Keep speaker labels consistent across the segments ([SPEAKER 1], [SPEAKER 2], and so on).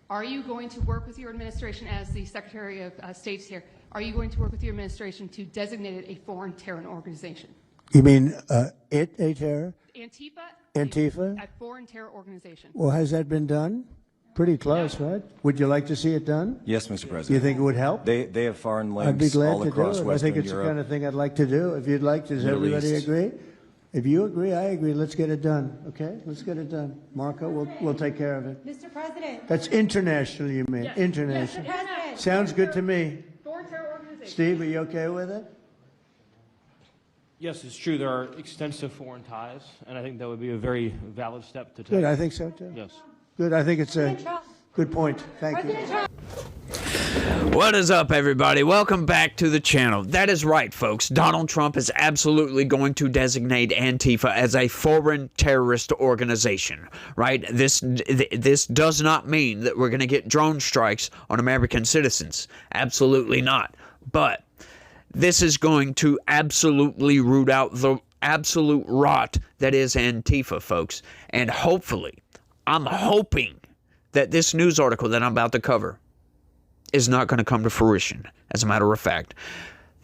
[SPEAKER 1] Are you going to work with your administration, as the Secretary of State's here, are you going to work with your administration to designate it a foreign terror organization?
[SPEAKER 2] You mean a terror?
[SPEAKER 1] Antifa? A foreign terror organization.
[SPEAKER 2] Well, has that been done? Pretty close, right? Would you like to see it done?
[SPEAKER 3] Yes, Mr. President.
[SPEAKER 2] Do you think it would help?
[SPEAKER 3] They have foreign links
[SPEAKER 2] I'd be glad
[SPEAKER 3] all
[SPEAKER 2] to
[SPEAKER 3] across
[SPEAKER 2] do it. I
[SPEAKER 3] Western
[SPEAKER 2] think it's
[SPEAKER 3] Europe.
[SPEAKER 2] the kind of thing I'd like to do. If you'd like, does
[SPEAKER 3] Middle
[SPEAKER 2] everybody
[SPEAKER 3] East.
[SPEAKER 2] agree? If you agree, I agree. Let's get it done. Okay? Let's get it done. Marco, we'll take care of it.
[SPEAKER 4] Mr. President.
[SPEAKER 2] That's international, you mean?
[SPEAKER 1] Yes.
[SPEAKER 2] International.
[SPEAKER 4] Mr. President.
[SPEAKER 2] Sounds good to me.
[SPEAKER 1] Foreign terror organization.
[SPEAKER 2] Steve, are you okay with it?
[SPEAKER 5] Yes, it's true. There are extensive foreign ties, and I think that would be a very valid step to take.
[SPEAKER 2] Good. I think so, too.
[SPEAKER 5] Yes.
[SPEAKER 2] Good. I think it's a good point. Thank you.
[SPEAKER 6] What is up, everybody? Welcome back to the channel. That is right, folks. Donald Trump is absolutely going to designate Antifa as a foreign terrorist organization, right? This does not mean that we're going to get drone strikes on American citizens. Absolutely not. But this is going to absolutely root out the absolute rot that is Antifa, folks. And hopefully, I'm hoping that this news article that I'm about to cover is not going to come to fruition. As a matter of fact,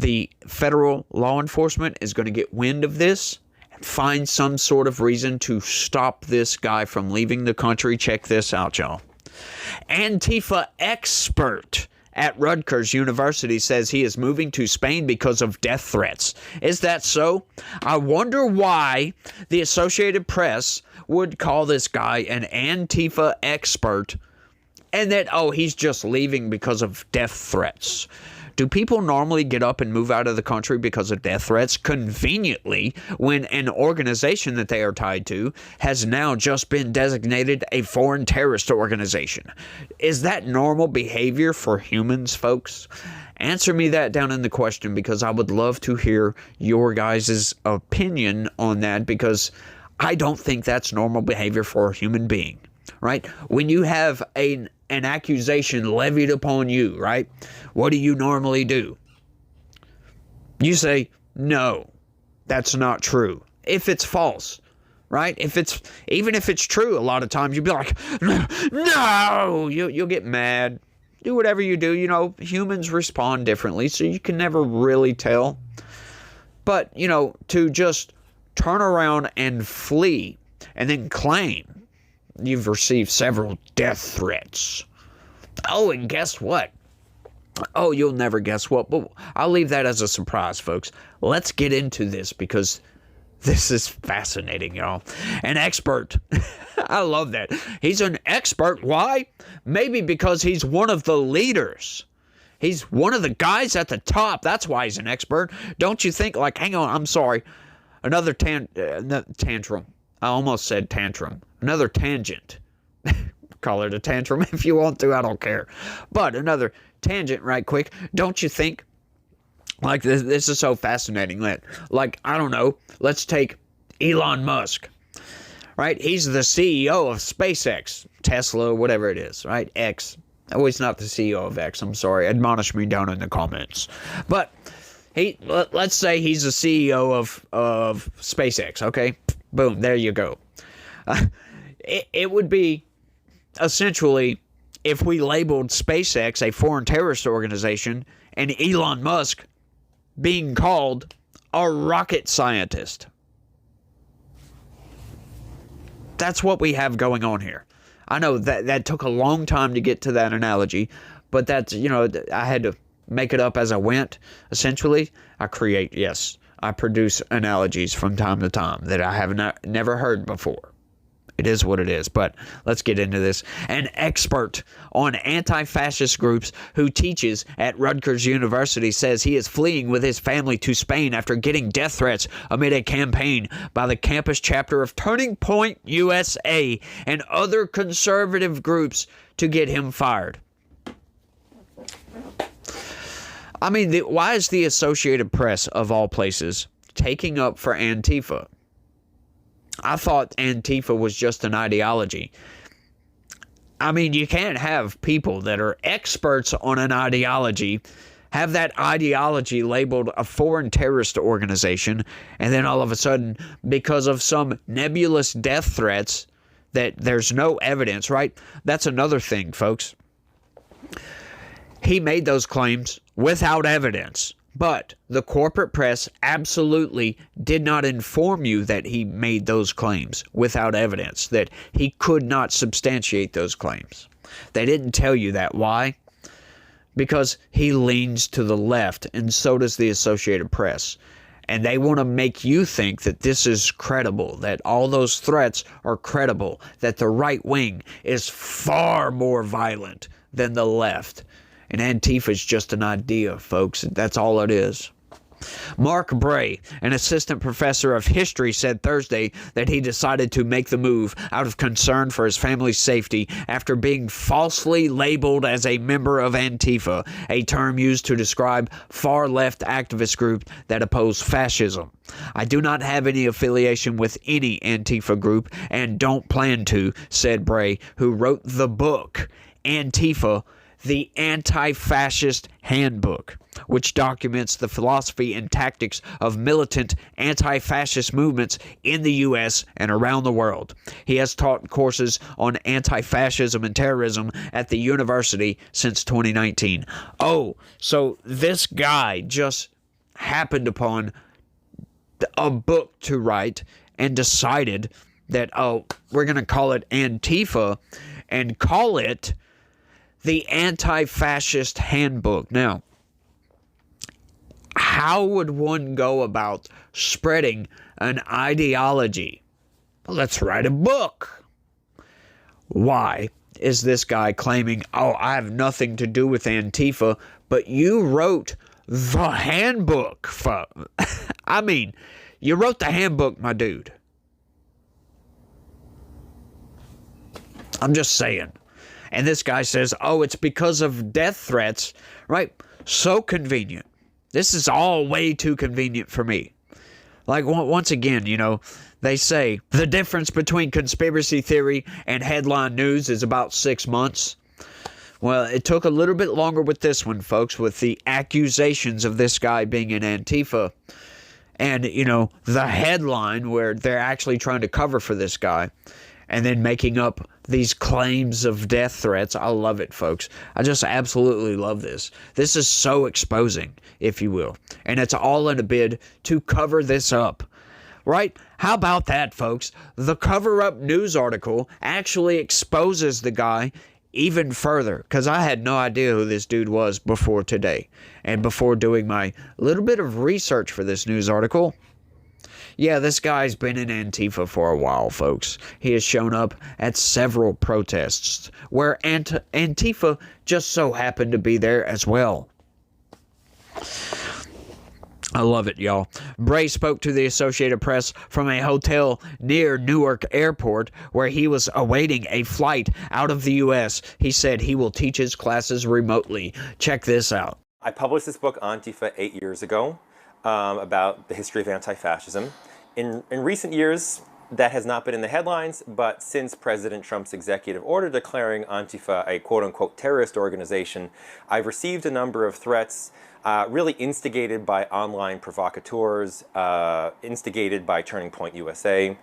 [SPEAKER 6] the federal law enforcement is going to get wind of this and find some sort of reason to stop this guy from leaving the country. Check this out, y'all. Antifa expert at Rutgers University says he is moving to Spain because of death threats. Is that so? I wonder why the Associated Press would call this guy an Antifa expert and that, oh, he's just leaving because of death threats. Do people normally get up and move out of the country because of death threats? Conveniently, when an organization that they are tied to has now just been designated a foreign terrorist organization. Is that normal behavior for humans, folks? Answer me that down in the question, because I would love to hear your guys' opinion on that, because I don't think that's normal behavior for a human being, right? When you have an accusation levied upon you, right? What do you normally do? You say, no, that's not true. If it's false, right? Even if it's true, a lot of times you'll be like, no, you'll get mad. Do whatever you do. You know, humans respond differently, so you can never really tell. But, you know, to just turn around and flee and then claim you've received several death threats. Oh, and guess what? Oh, you'll never guess what, but I'll leave that as a surprise, folks. Let's get into this, because this is fascinating, y'all. An expert. I love that. He's an expert. Why? Maybe because he's one of the leaders. He's one of the guys at the top. That's why he's an expert. Don't you think, like, hang on, I'm sorry. Another tantrum. I almost said tantrum. Another tangent. Call it a tantrum if you want to. I don't care. But another tangent right quick. Don't you think, like, this is so fascinating. Like, I don't know. Let's take Elon Musk. Right? He's the CEO of SpaceX. Tesla, whatever it is. Right? X. Oh, he's not the CEO of X. I'm sorry. Admonish me down in the comments. But let's say he's the CEO of SpaceX. Okay? Boom. There you go. It would be essentially if we labeled SpaceX a foreign terrorist organization and Elon Musk being called a rocket scientist. That's what we have going on here. I know that took a long time to get to that analogy, but that's, you know, I had to make it up as I went. Essentially, I produce analogies from time to time that I have never heard before. It is what it is, but let's get into this. An expert on anti-fascist groups who teaches at Rutgers University says he is fleeing with his family to Spain after getting death threats amid a campaign by the campus chapter of Turning Point USA and other conservative groups to get him fired. I mean, why is the Associated Press, of all places, taking up for Antifa? I thought Antifa was just an ideology. I mean, you can't have people that are experts on an ideology have that ideology labeled a foreign terrorist organization, and then all of a sudden, because of some nebulous death threats, that there's no evidence, right? That's another thing, folks. He made those claims without evidence, but the corporate press absolutely did not inform you that he made those claims without evidence, that he could not substantiate those claims. They didn't tell you that. Why? Because he leans to the left, and so does the Associated Press. And they want to make you think that this is credible, that all those threats are credible, that the right wing is far more violent than the left. And Antifa is just an idea, folks. That's all it is. Mark Bray, an assistant professor of history, said Thursday that he decided to make the move out of concern for his family's safety after being falsely labeled as a member of Antifa, a term used to describe far-left activist group that oppose fascism. I do not have any affiliation with any Antifa group and don't plan to, said Bray, who wrote the book, Antifa, the Anti-Fascist Handbook, which documents the philosophy and tactics of militant anti-fascist movements in the U.S. and around the world. He has taught courses on anti-fascism and terrorism at the university since 2019. Oh, so this guy just happened upon a book to write and decided that, oh, we're going to call it Antifa and call it the Anti-Fascist Handbook. Now, how would one go about spreading an ideology? Well, let's write a book. Why is this guy claiming, oh, I have nothing to do with Antifa, but you wrote the handbook? I mean, you wrote the handbook, my dude. I'm just saying. And this guy says, oh, it's because of death threats, right? So convenient. This is all way too convenient for me. Like, once again, you know, they say the difference between conspiracy theory and headline news is about 6 months. Well, it took a little bit longer with this one, folks, with the accusations of this guy being in Antifa. And, you know, the headline where they're actually trying to cover for this guy. And then making up these claims of death threats. I love it, folks. I just absolutely love this. This is so exposing, if you will. And it's all in a bid to cover this up. Right? How about that, folks? The cover-up news article actually exposes the guy even further. Because I had no idea who this dude was before today. And before doing my little bit of research for this news article. Yeah, this guy's been in Antifa for a while, folks. He has shown up at several protests where Antifa just so happened to be there as well. I love it, y'all. Bray spoke to the Associated Press from a hotel near Newark Airport where he was awaiting a flight out of the U.S. He said he will teach his classes remotely. Check this out.
[SPEAKER 3] I published this book, Antifa, 8 years ago. About the history of anti-fascism. In recent years, that has not been in the headlines, but since President Trump's executive order declaring Antifa a quote-unquote terrorist organization, I've received a number of threats really instigated by online provocateurs, instigated by Turning Point USA.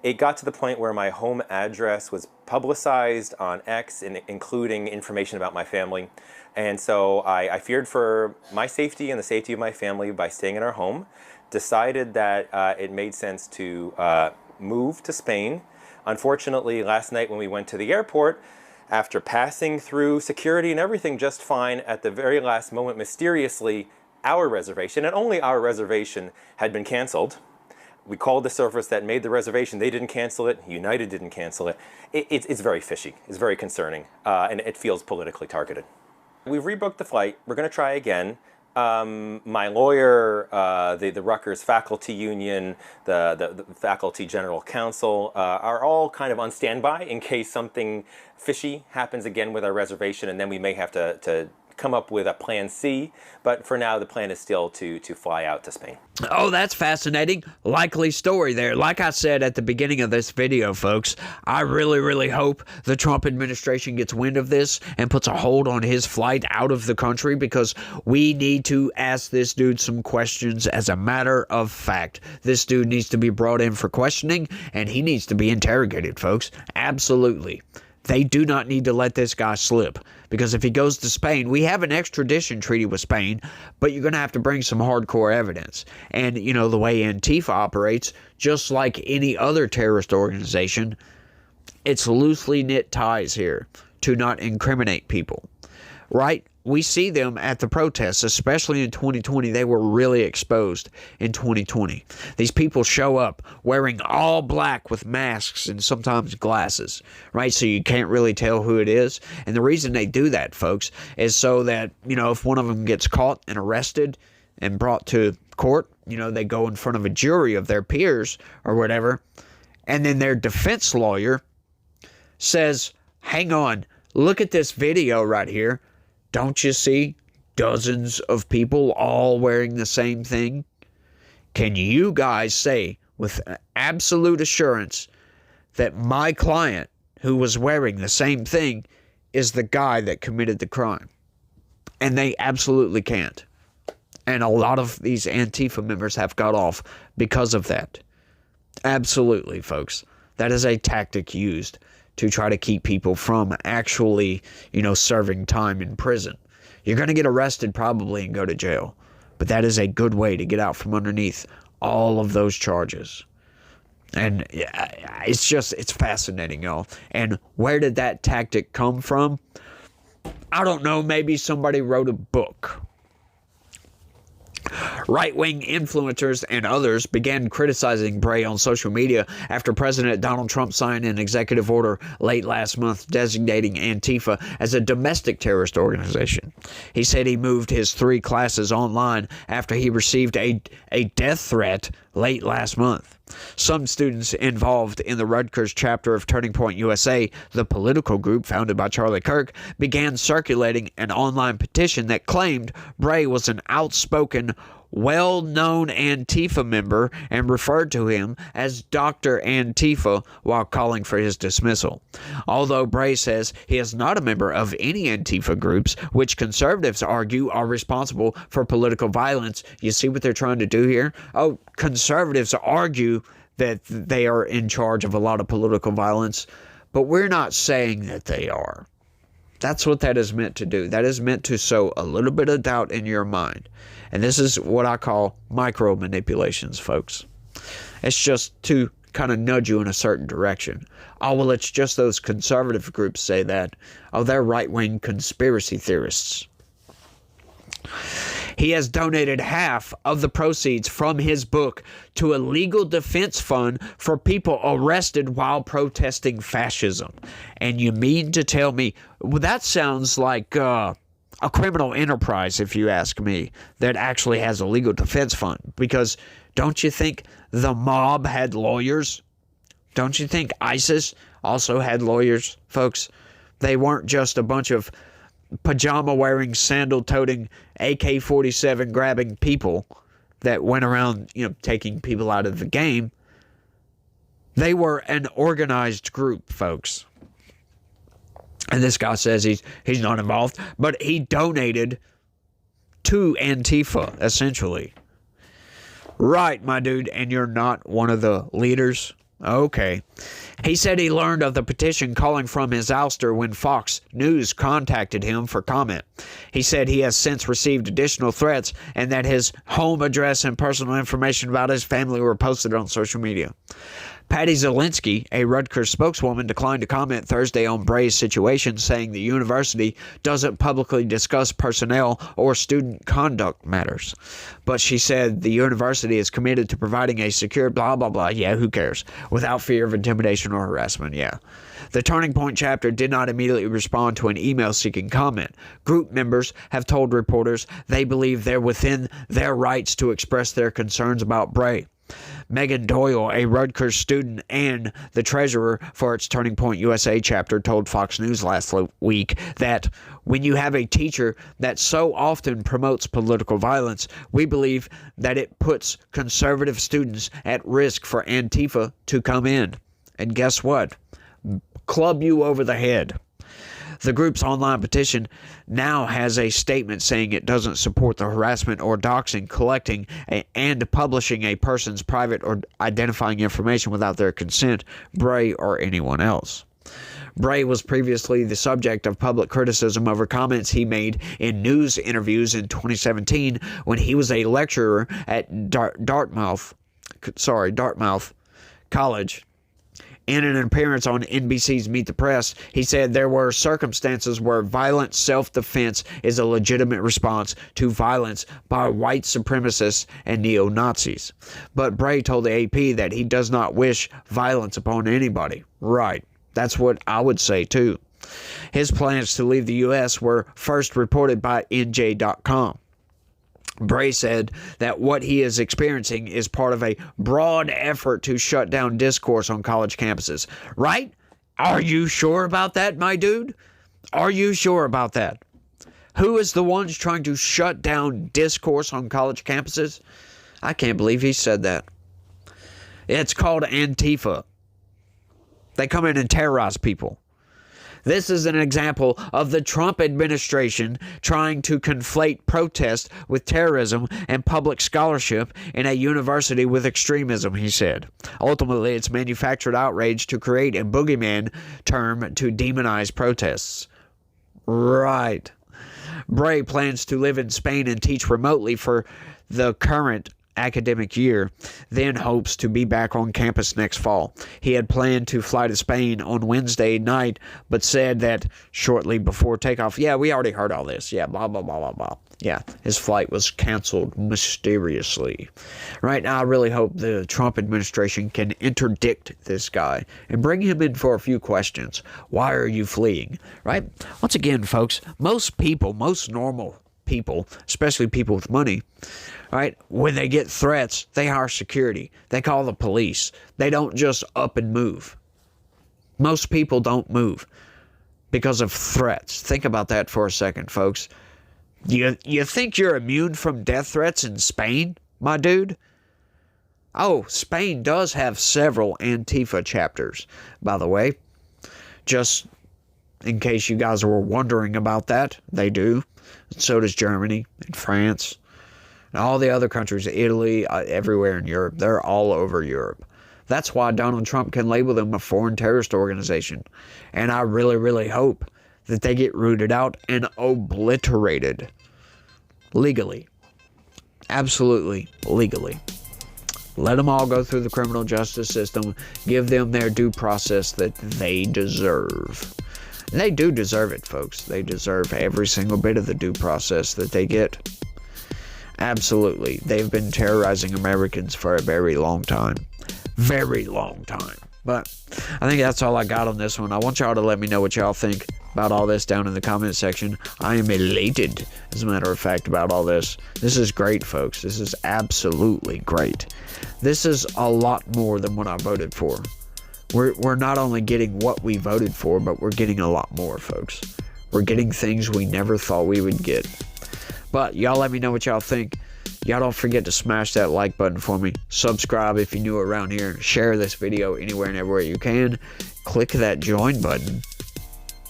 [SPEAKER 3] It got to the point where my home address was publicized on X, including information about my family. And so I feared for my safety and the safety of my family by staying in our home, decided that it made sense to move to Spain. Unfortunately, last night when we went to the airport, after passing through security and everything just fine, at the very last moment, mysteriously, our reservation, and only our reservation, had been canceled. We called the service that made the reservation. They didn't cancel it. United didn't cancel it. It's very fishy. It's very concerning. And it feels politically targeted. We've rebooked the flight. We're going to try again. My lawyer, the Rutgers Faculty Union, the Faculty General Council are all kind of on standby in case something fishy happens again with our reservation, and then we may have to come up with a plan C, but for now the plan is still to fly out to Spain.
[SPEAKER 6] Oh, that's fascinating. Likely story there. Like I said at the beginning of this video, folks, I really, really hope the Trump administration gets wind of this and puts a hold on his flight out of the country, because we need to ask this dude some questions as a matter of fact. This dude needs to be brought in for questioning, and he needs to be interrogated, folks. Absolutely. They do not need to let this guy slip, because if he goes to Spain, we have an extradition treaty with Spain, but you're going to have to bring some hardcore evidence. And, you know, the way Antifa operates, just like any other terrorist organization, it's loosely knit ties here to not incriminate people, right? We see them at the protests, especially in 2020. They were really exposed in 2020. These people show up wearing all black with masks and sometimes glasses, right? So you can't really tell who it is. And the reason they do that, folks, is so that, you know, if one of them gets caught and arrested and brought to court, you know, they go in front of a jury of their peers or whatever, and then their defense lawyer says, hang on, look at this video right here. Don't you see dozens of people all wearing the same thing? Can you guys say with absolute assurance that my client who was wearing the same thing is the guy that committed the crime? And they absolutely can't. And a lot of these Antifa members have got off because of that. Absolutely, folks. That is a tactic used to try to keep people from actually, you know, serving time in prison. You're going to get arrested probably and go to jail, but that is a good way to get out from underneath all of those charges. And it's fascinating, y'all. And where did that tactic come from? I don't know. Maybe somebody wrote a book. Right-wing influencers and others began criticizing Bray on social media after President Donald Trump signed an executive order late last month designating Antifa as a domestic terrorist organization. He said he moved his 3 classes online after he received a death threat late last month. Some students involved in the Rutgers chapter of Turning Point USA, the political group founded by Charlie Kirk, began circulating an online petition that claimed Bray was an outspoken, well-known Antifa member and referred to him as Dr. Antifa while calling for his dismissal. Although Bray says he is not a member of any Antifa groups, which conservatives argue are responsible for political violence. You see what they're trying to do here? Oh, conservatives argue that they are in charge of a lot of political violence, but we're not saying that they are. That's what that is meant to do. That is meant to sow a little bit of doubt in your mind. And this is what I call micro manipulations, folks. It's just to kind of nudge you in a certain direction. Oh, well, it's just those conservative groups say that. Oh, they're right-wing conspiracy theorists. He has donated half of the proceeds from his book to a legal defense fund for people arrested while protesting fascism. And you mean to tell me, well, that sounds like a criminal enterprise, if you ask me, that actually has a legal defense fund. Because don't you think the mob had lawyers? Don't you think ISIS also had lawyers, folks? They weren't just a bunch of pajama-wearing, sandal-toting, AK-47 grabbing people that went around, you know, taking people out of the game. They were an organized group, folks. And this guy says he's not involved, but he donated to Antifa, essentially. Right, my dude, and you're not one of the leaders? Okay. He said he learned of the petition calling from his ouster when Fox News contacted him for comment. He said he has since received additional threats and that his home address and personal information about his family were posted on social media. Patty Zielinski, a Rutgers spokeswoman, declined to comment Thursday on Bray's situation, saying the university doesn't publicly discuss personnel or student conduct matters. But she said the university is committed to providing a secure blah, blah, blah, yeah, who cares, without fear of intimidation or harassment, yeah. The Turning Point chapter did not immediately respond to an email seeking comment. Group members have told reporters they believe they're within their rights to express their concerns about Bray. Megan Doyle, a Rutgers student and the treasurer for its Turning Point USA chapter, told Fox News last week that when you have a teacher that so often promotes political violence, we believe that it puts conservative students at risk for Antifa to come in. And guess what? Club you over the head. The group's online petition now has a statement saying it doesn't support the harassment or doxing, collecting, and publishing a person's private or identifying information without their consent, Bray, or anyone else. Bray was previously the subject of public criticism over comments he made in news interviews in 2017 when he was a lecturer at Dartmouth College. In an appearance on NBC's Meet the Press, he said there were circumstances where violent self-defense is a legitimate response to violence by white supremacists and neo-Nazis. But Bray told the AP that he does not wish violence upon anybody. Right. That's what I would say too. His plans to leave the U.S. were first reported by NJ.com. Bray said that what he is experiencing is part of a broad effort to shut down discourse on college campuses. Right? Are you sure about that, my dude? Are you sure about that? Who is the ones trying to shut down discourse on college campuses? I can't believe he said that. It's called Antifa. They come in and terrorize people. This is an example of the Trump administration trying to conflate protest with terrorism and public scholarship in a university with extremism, he said. Ultimately, it's manufactured outrage to create a boogeyman term to demonize protests. Right. Bray plans to live in Spain and teach remotely for the current academic year, then hopes to be back on campus next fall. He had planned to fly to Spain on Wednesday night, but said that shortly before takeoff, yeah, we already heard all this. Yeah, blah, blah, blah, blah, blah. Yeah, his flight was canceled mysteriously. Right now, I really hope the Trump administration can interdict this guy and bring him in for a few questions. Why are you fleeing? Right? Once again, folks, most people, most normal people, especially people with money, right, when they get threats, they hire security. They call the police. They don't just up and move. Most people don't move because of threats. Think about that for a second, folks. You think you're immune from death threats in Spain, my dude? Oh, Spain does have several Antifa chapters, by the way. Just in case you guys were wondering about that, they do. So does Germany and France and all the other countries, Italy, everywhere in Europe. They're all over Europe. That's why Donald Trump can label them a foreign terrorist organization. And I really, really hope that they get rooted out and obliterated legally. Absolutely legally. Let them all go through the criminal justice system. Give them their due process that they deserve. And they do deserve it, folks. They deserve every single bit of the due process that they get. Absolutely. They've been terrorizing Americans for a very long time. Very long time. But I think that's all I got on this one. I want y'all to let me know what y'all think about all this down in the comment section. I am elated, as a matter of fact, about all this. This is great, folks. This is absolutely great. This is a lot more than what I voted for. We're not only getting what we voted for, but we're getting a lot more, folks. We're getting things we never thought we would get. But y'all let me know what y'all think. Y'all don't forget to smash that like button for me. Subscribe if you're new around here. Share this video anywhere and everywhere you can. Click that join button.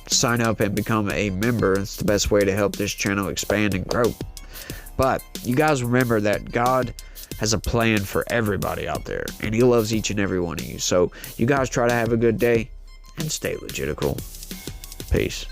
[SPEAKER 6] Sign up and become a member. It's the best way to help this channel expand and grow. But you guys remember that God has a plan for everybody out there, and he loves each and every one of you. So you guys try to have a good day and stay logical. Peace.